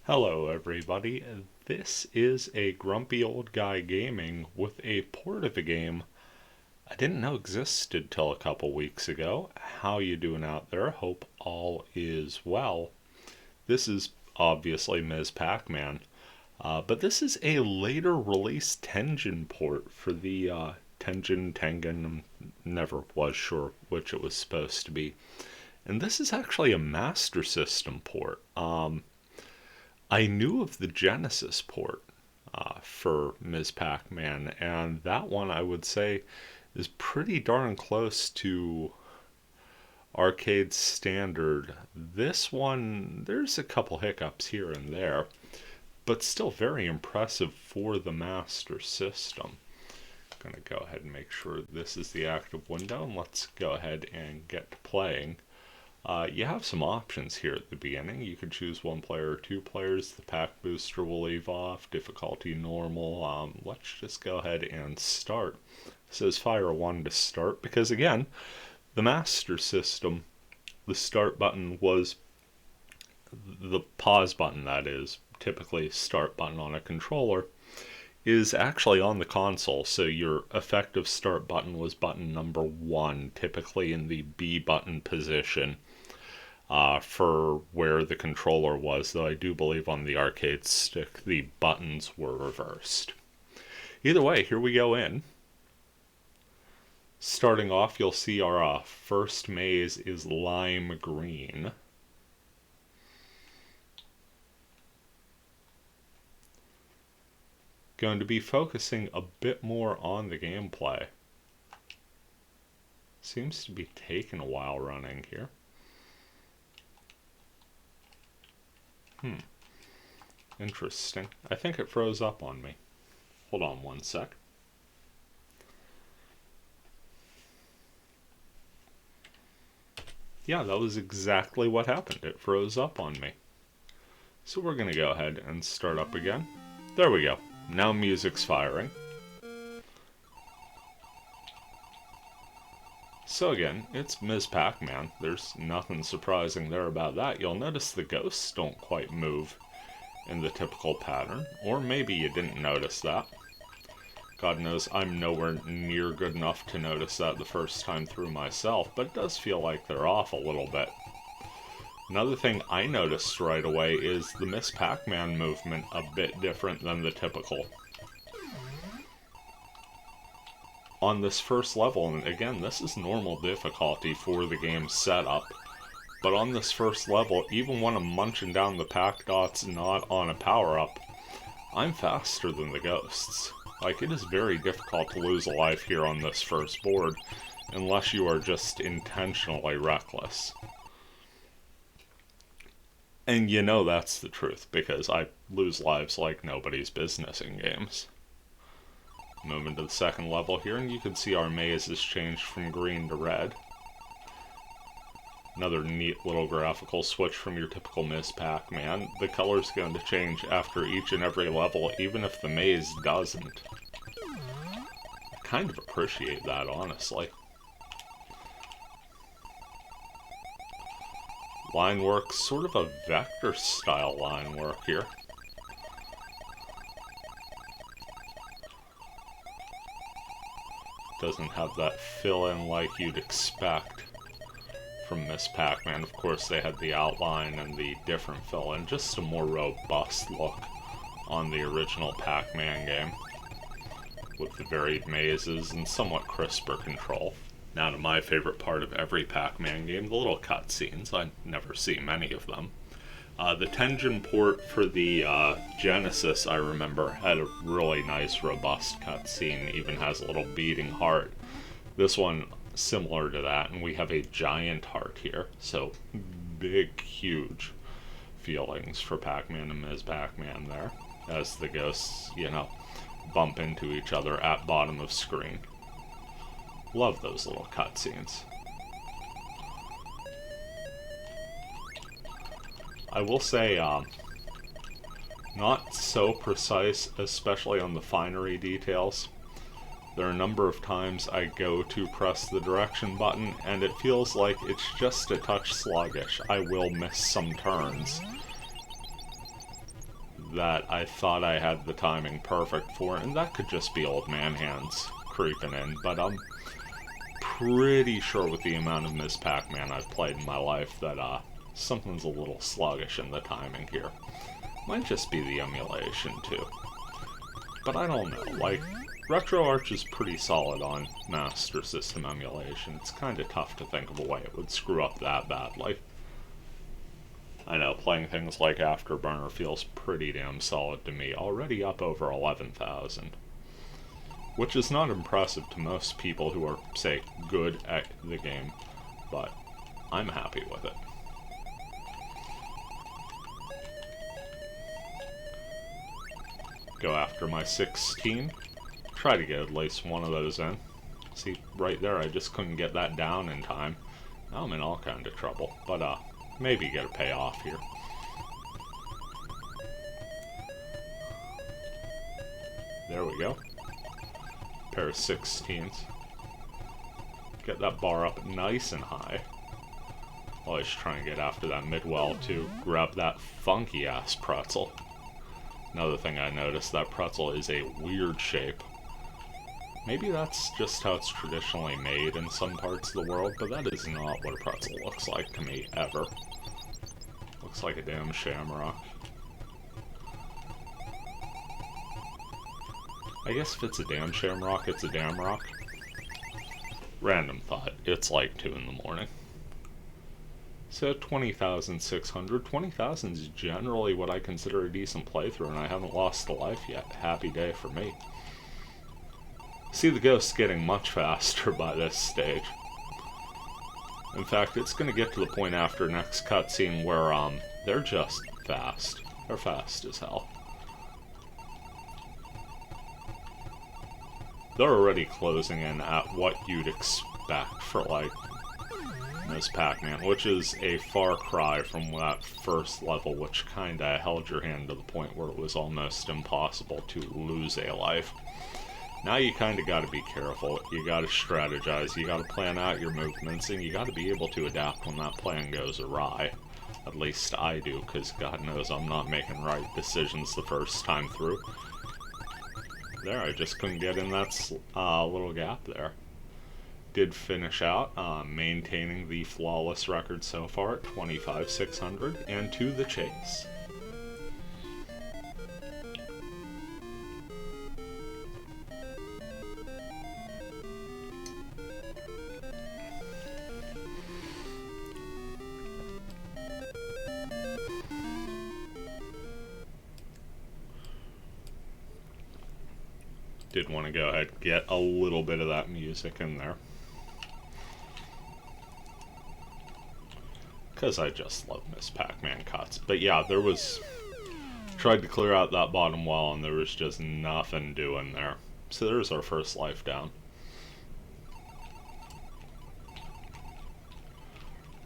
Hello everybody, this is a grumpy old guy gaming with a port of a game I didn't know existed till a couple weeks ago. How you doing out there? Hope all is well. This is obviously Ms. Pac-Man, but this is a later release Tengen port for the Tengen, never was sure which it was supposed to be. And this is actually a Master System port. I knew of the Genesis port for Ms. Pac-Man, and that one I would say is pretty darn close to arcade standard. This one, there's a couple hiccups here and there, but still very impressive for the Master System. I'm going to go ahead and make sure this is the active window, and let's go ahead and get to playing. You have some options here at the beginning. You can choose one player or two players. The pack booster will leave off. Difficulty normal. Let's just go ahead and start. It says fire 1 to start because, again, the Master System, the start button was the pause button, that is, typically start button on a controller, is actually on the console. So your effective start button was button number 1, typically in the B button position. For where the controller was, though I do believe on the arcade stick the buttons were reversed. Either way, here we go in. Starting off, you'll see our first maze is lime green. Going to be focusing a bit more on the gameplay. Seems to be taking a while running here. Interesting. I think it froze up on me. Hold on one sec. Yeah, that was exactly what happened. It froze up on me. So we're going to go ahead and start up again. There we go. Now music's firing. So again, it's Ms. Pac-Man. There's nothing surprising there about that. You'll notice the ghosts don't quite move in the typical pattern. Or maybe you didn't notice that. God knows I'm nowhere near good enough to notice that the first time through myself, but it does feel like they're off a little bit. Another thing I noticed right away is the Ms. Pac-Man movement a bit different than the typical. On this first level, and again, this is normal difficulty for the game's setup, but on this first level, even when I'm munching down the Pac dots not on a power-up, I'm faster than the ghosts. Like, it is very difficult to lose a life here on this first board, unless you are just intentionally reckless. And you know that's the truth, because I lose lives like nobody's business in games. Moving to the second level here, and you can see our maze has changed from green to red. Another neat little graphical switch from your typical Ms. Pac-Man. The color's going to change after each and every level, even if the maze doesn't. I kind of appreciate that, honestly. Line work, sort of a vector-style line work here. Doesn't have that fill-in like you'd expect from Ms. Pac-Man. Of course, they had the outline and the different fill-in, just a more robust look on the original Pac-Man game, with the varied mazes and somewhat crisper control. Now to my favorite part of every Pac-Man game, the little cutscenes. I never see many of them. The Tengen port for the Genesis, I remember, had a really nice, robust cutscene, even has a little beating heart. This one, similar to that, and we have a giant heart here, so big, huge feelings for Pac-Man and Ms. Pac-Man there, as the ghosts, bump into each other at bottom of screen. Love those little cutscenes. I will say, not so precise, especially on the finery details. There are a number of times I go to press the direction button, and it feels like it's just a touch sluggish. I will miss some turns. that I thought I had the timing perfect for, and that could just be old man hands creeping in, but I'm pretty sure with the amount of Ms. Pac-Man I've played in my life that something's a little sluggish in the timing here. Might just be the emulation too. But I don't know, like, RetroArch is pretty solid on Master System emulation. It's kind of tough to think of a way it would screw up that badly. I know, playing things like Afterburner feels pretty damn solid to me, already up over 11,000. Which is not impressive to most people who are, say, good at the game, but I'm happy with it. Go after my 16. Try to get at least one of those in. See, right there, I just couldn't get that down in time. Now I'm in all kind of trouble, but maybe get a payoff here. There we go. Pair of 16s. Get that bar up nice and high. Always trying to get after that mid-well to grab that funky ass pretzel. Another thing I noticed, that pretzel is a weird shape. Maybe that's just how it's traditionally made in some parts of the world, but that is not what a pretzel looks like to me, ever. Looks like a damn shamrock. I guess if it's a damn shamrock, it's a damn rock. Random thought, it's like 2 in the morning. So 20,600. 20,000 is generally what I consider a decent playthrough, and I haven't lost a life yet. Happy day for me. See the ghosts getting much faster by this stage. In fact, it's going to get to the point after next cutscene where they're just fast. They're fast as hell. They're already closing in at what you'd expect for, like, Ms. Pac-Man, which is a far cry from that first level, which kinda held your hand to the point where it was almost impossible to lose a life. Now you kinda gotta be careful, you gotta strategize, you gotta plan out your movements, and you gotta be able to adapt when that plan goes awry. At least I do, because God knows I'm not making right decisions the first time through. There, I just couldn't get in that little gap there. Did finish out, maintaining the flawless record so far at 25,600, and to the chase. Did want to go ahead and get a little bit of that music in there. Because I just love Ms. Pac-Man cuts. But yeah, there was... Tried to clear out that bottom wall and there was just nothing doing there. So there's our first life down.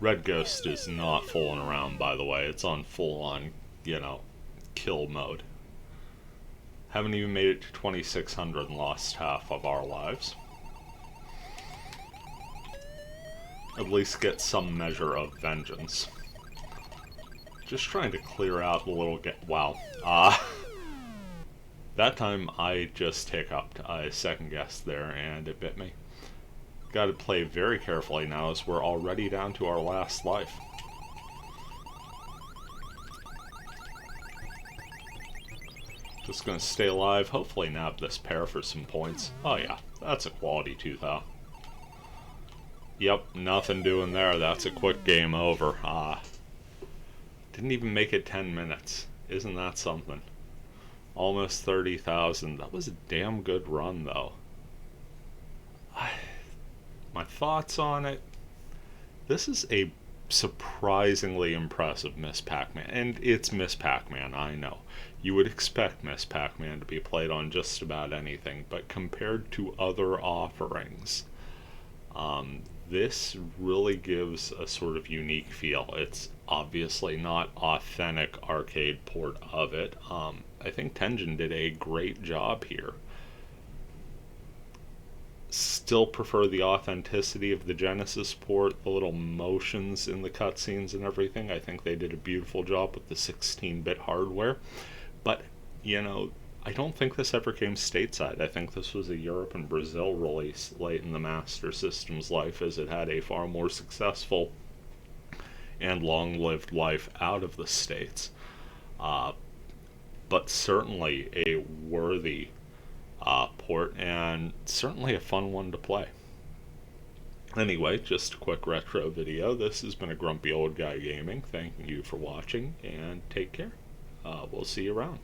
Red Ghost is not fooling around, by the way. It's on full-on, you know, kill mode. Haven't even made it to 2,600 and lost half of our lives. At least get some measure of vengeance. Just trying to clear out the little wow. That time I just hiccuped. I second guessed there and it bit me. Gotta play very carefully now as we're already down to our last life. Just gonna stay alive, hopefully nab this pair for some points. Oh yeah, that's a quality tooth out. Yep, nothing doing there. That's a quick game over. Didn't even make it 10 minutes. Isn't that something? Almost 30,000. That was a damn good run, though. My thoughts on it? This is a surprisingly impressive Ms. Pac-Man. And it's Ms. Pac-Man, I know. You would expect Ms. Pac-Man to be played on just about anything, but compared to other offerings, this really gives a sort of unique feel. It's obviously not authentic arcade port of it. I think Tengen did a great job here. Still prefer the authenticity of the Genesis port, the little motions in the cutscenes and everything. I think they did a beautiful job with the 16-bit hardware. But, you know, I don't think this ever came stateside. I think this was a Europe and Brazil release late in the Master System's life, as it had a far more successful and long lived life out of the States. Uh, but certainly a worthy port, and certainly a fun one to play. Anyway, just a quick retro video. This has been a Grumpy Old Guy Gaming. Thank you for watching, and take care. We'll see you around.